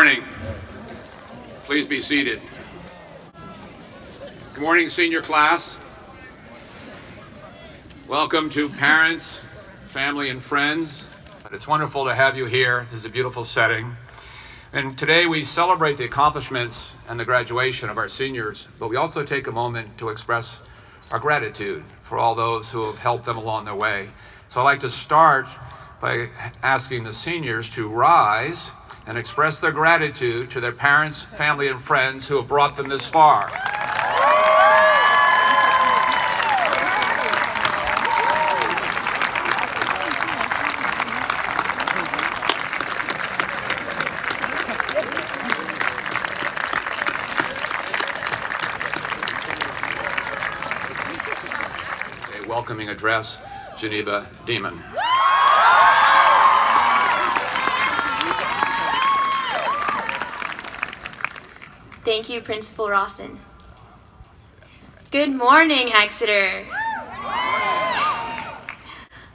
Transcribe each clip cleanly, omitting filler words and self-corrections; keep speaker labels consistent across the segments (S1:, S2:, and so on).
S1: morning. Please be seated. Good morning, senior class. Welcome to parents, family, and friends. It's wonderful to have you here. This is a beautiful setting. And today we celebrate the accomplishments and the graduation of our seniors, but we also take a moment to express our gratitude for all those who have helped them along their way. So I'd like to start by asking the seniors to rise and express their gratitude to their parents, family, and friends who have brought them this far. A welcoming address, Geneva Demon.
S2: Thank you, Principal Rawson. Good morning, Exeter.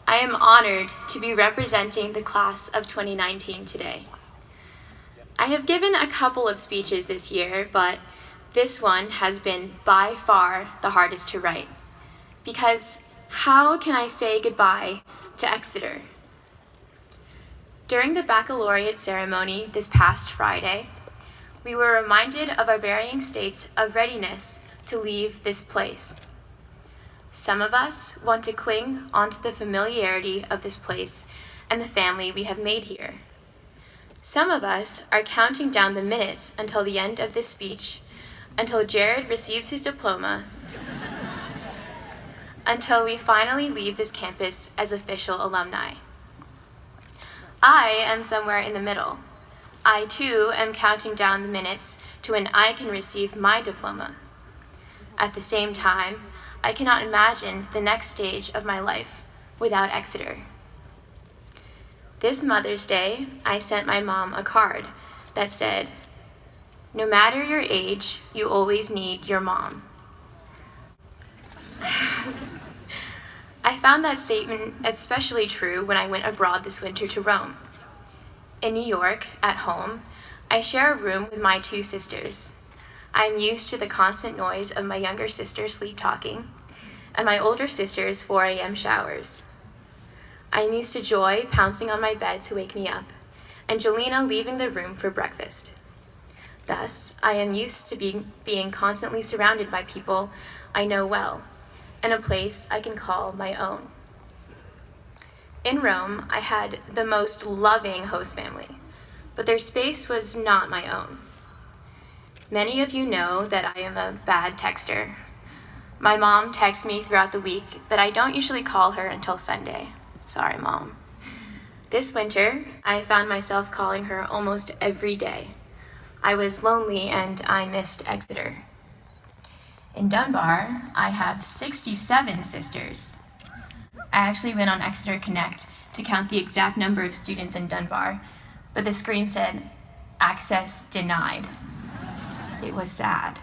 S2: I am honored to be representing the class of 2019 today. I have given a couple of speeches this year, but this one has been by far the hardest to write. Because how can I say goodbye to Exeter? During the baccalaureate ceremony this past Friday, we were reminded of our varying states of readiness to leave this place. Some of us want to cling onto the familiarity of this place and the family we have made here. Some of us are counting down the minutes until the end of this speech, until Jared receives his diploma, until we finally leave this campus as official alumni. I am somewhere in the middle. I, too, am counting down the minutes to when I can receive my diploma. At the same time, I cannot imagine the next stage of my life without Exeter. This Mother's Day, I sent my mom a card that said, "No matter your age, you always need your mom." I found that statement especially true when I went abroad this winter to Rome. In New York, at home, I share a room with my two sisters. I am used to the constant noise of my younger sister sleep-talking and my older sister's 4 a.m. showers. I am used to Joy pouncing on my bed to wake me up and Jolena leaving the room for breakfast. Thus, I am used to being constantly surrounded by people I know well and a place I can call my own. In Rome, I had the most loving host family, but their space was not my own. Many of you know that I am a bad texter. My mom texts me throughout the week, but I don't usually call her until Sunday. Sorry, Mom. This winter, I found myself calling her almost every day. I was lonely and I missed Exeter. In Dunbar, I have 67 sisters. I actually went on Exeter Connect to count the exact number of students in Dunbar, but the screen said, "Access denied." It was sad.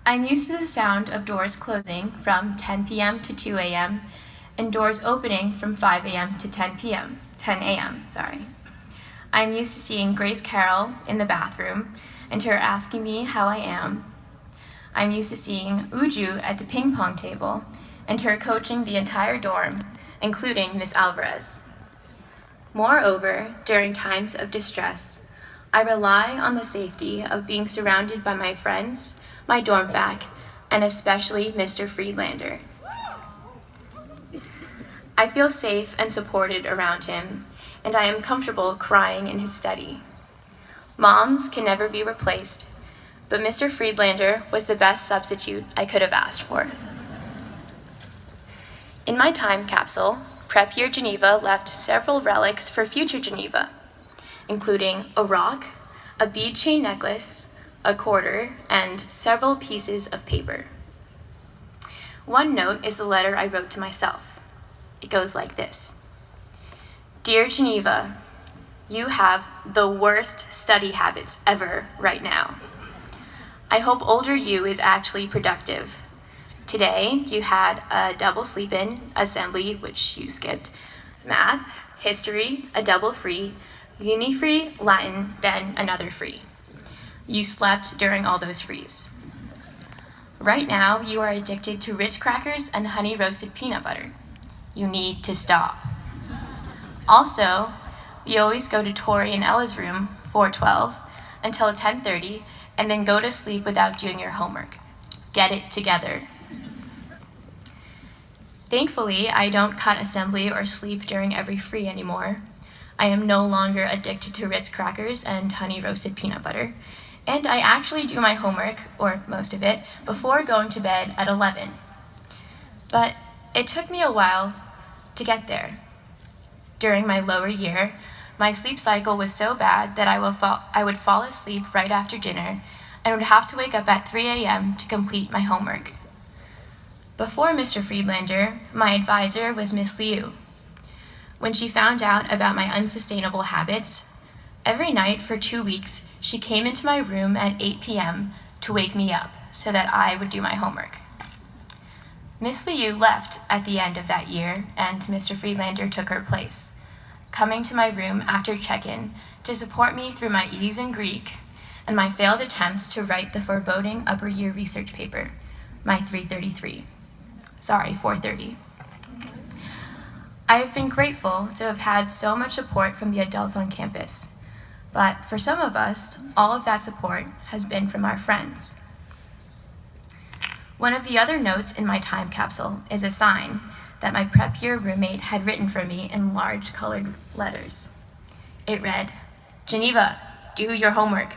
S2: I'm used to the sound of doors closing from 10 p.m. to 2 a.m. and doors opening from 5 a.m. to 10 a.m. I'm used to seeing Grace Carroll in the bathroom and her asking me how I am. I'm used to seeing Uju at the ping pong table and her coaching the entire dorm, including Miss Alvarez. Moreover, during times of distress, I rely on the safety of being surrounded by my friends, my dorm vac, and especially Mr. Friedlander. I feel safe and supported around him, and I am comfortable crying in his study. Moms can never be replaced, but Mr. Friedlander was the best substitute I could have asked for. In my time capsule, Prep Year Geneva left several relics for future Geneva, including a rock, a bead chain necklace, a quarter, and several pieces of paper. One note is the letter I wrote to myself. It goes like this: "Dear Geneva, you have the worst study habits ever right now. I hope older you is actually productive. Today, you had a double sleep-in, assembly, which you skipped, math, history, a double free, Uni free, Latin, then another free. You slept during all those frees. Right now, you are addicted to Ritz crackers and honey roasted peanut butter. You need to stop. Also, you always go to Tori and Ella's room, 412, until 10:30, and then go to sleep without doing your homework. Get it together. Thankfully, I don't cut assembly or sleep during every free anymore. I am no longer addicted to Ritz crackers and honey roasted peanut butter, and I actually do my homework, or most of it, before going to bed at 11. But it took me a while to get there. During my lower year, my sleep cycle was so bad that I would fall asleep right after dinner and would have to wake up at 3 a.m. to complete my homework. Before Mr. Friedlander, my advisor was Miss Liu. When she found out about my unsustainable habits, every night for 2 weeks, she came into my room at 8 p.m. to wake me up so that I would do my homework. Miss Liu left at the end of that year, and Mr. Friedlander took her place, coming to my room after check-in to support me through my E's in Greek and my failed attempts to write the foreboding upper year research paper, my 430. I have been grateful to have had so much support from the adults on campus, but for some of us, all of that support has been from our friends. One of the other notes in my time capsule is a sign that my prep year roommate had written for me in large colored letters. It read, "Geneva, do your homework."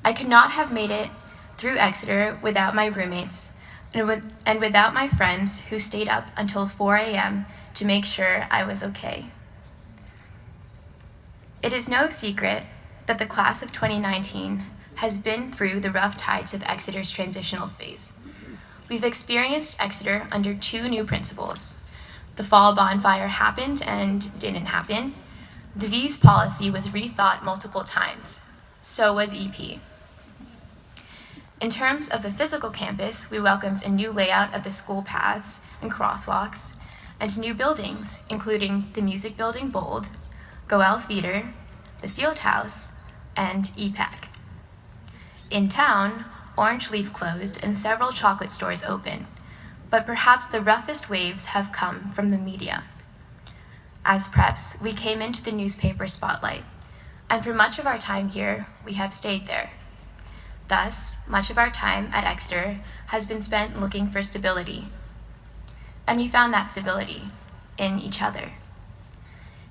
S2: I could not have made it through Exeter without my roommates and without my friends who stayed up until 4 a.m. to make sure I was okay. It is no secret that the class of 2019 has been through the rough tides of Exeter's transitional phase. We've experienced Exeter under 2 new principals. The fall bonfire happened and didn't happen. The V's policy was rethought multiple times. So was EP. In terms of the physical campus, we welcomed a new layout of the school paths and crosswalks, and new buildings, including the Music Building Bold, Goel Theater, the Field House, and EPAC. In town, Orange Leaf closed and several chocolate stores open, but perhaps the roughest waves have come from the media. As preps, we came into the newspaper spotlight, and for much of our time here, we have stayed there. Thus, much of our time at Exeter has been spent looking for stability. And we found that stability in each other.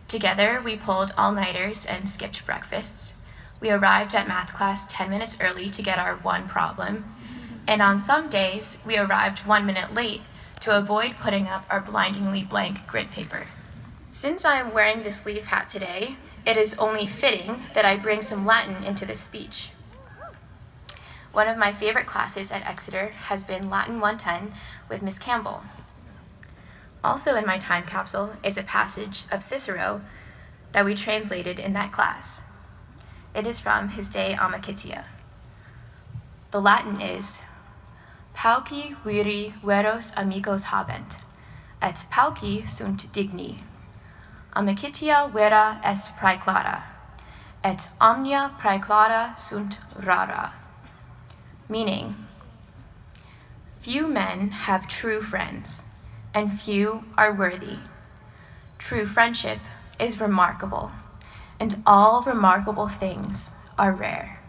S2: Together, we pulled all-nighters and skipped breakfasts. We arrived at math class 10 minutes early to get our one problem. And on some days, we arrived 1 minute late to avoid putting up our blindingly blank grid paper. Since I am wearing this leaf hat today, it is only fitting that I bring some Latin into this speech. One of my favorite classes at Exeter has been Latin 110 with Miss Campbell. Also in my time capsule is a passage of Cicero that we translated in that class. It is from his De Amicitia. The Latin is, "Pauci viri veros amicos habent, et pauci sunt digni. Amicitia vera est praeclara, et omnia praeclara sunt rara." Meaning, few men have true friends, and few are worthy. True friendship is remarkable, and all remarkable things are rare.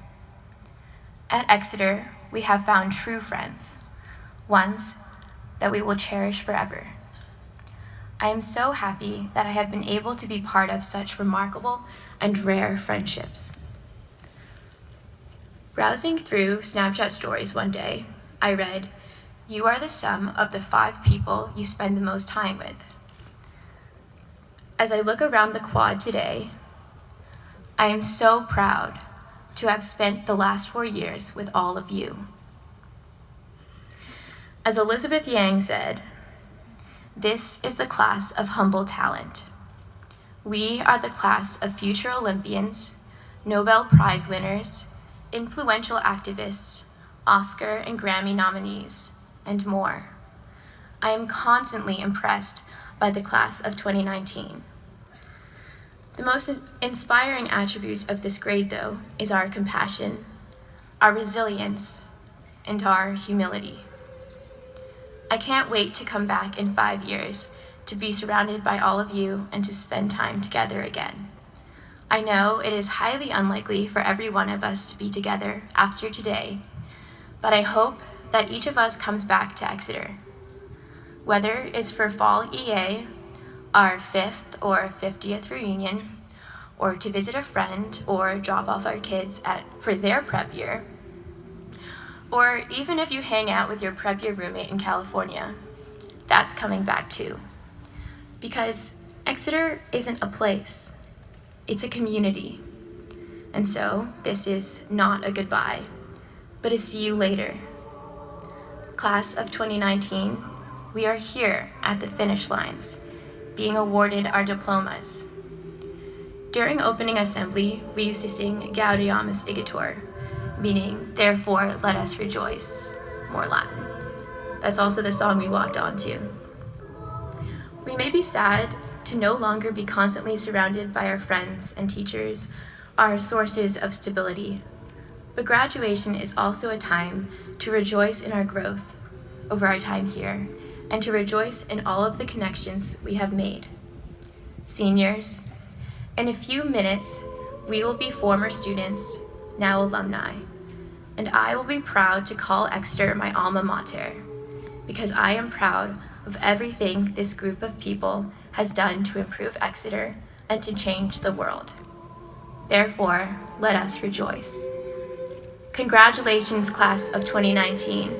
S2: At Exeter, we have found true friends, ones that we will cherish forever. I am so happy that I have been able to be part of such remarkable and rare friendships. Browsing through Snapchat stories one day, I read, "You are the sum of the 5 people you spend the most time with." As I look around the quad today, I am so proud to have spent the last 4 years with all of you. As Elizabeth Yang said, "This is the class of humble talent. We are the class of future Olympians, Nobel Prize winners, influential activists, Oscar and Grammy nominees, and more. I am constantly impressed by the class of 2019. The most inspiring attributes of this grade, though, is our compassion, our resilience, and our humility. I can't wait to come back in 5 years to be surrounded by all of you and to spend time together again. I know it is highly unlikely for every one of us to be together after today, but I hope that each of us comes back to Exeter. Whether it's for fall EA, our 5th or 50th reunion, or to visit a friend or drop off our kids for their prep year, or even if you hang out with your prep year roommate in California, that's coming back too. Because Exeter isn't a place, it's a community. And so this is not a goodbye, but a see you later. Class of 2019, we are here at the finish lines, being awarded our diplomas. During opening assembly, we used to sing Gaudeamus Igitur, meaning, therefore, let us rejoice, more Latin. That's also the song we walked on to. We may be sad to no longer be constantly surrounded by our friends and teachers, our sources of stability, but graduation is also a time to rejoice in our growth over our time here, and to rejoice in all of the connections we have made. Seniors, in a few minutes, we will be former students, now alumni, and I will be proud to call Exeter my alma mater, because I am proud of everything this group of people has done to improve Exeter and to change the world. Therefore, let us rejoice. Congratulations, class of 2019.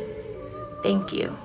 S2: Thank you.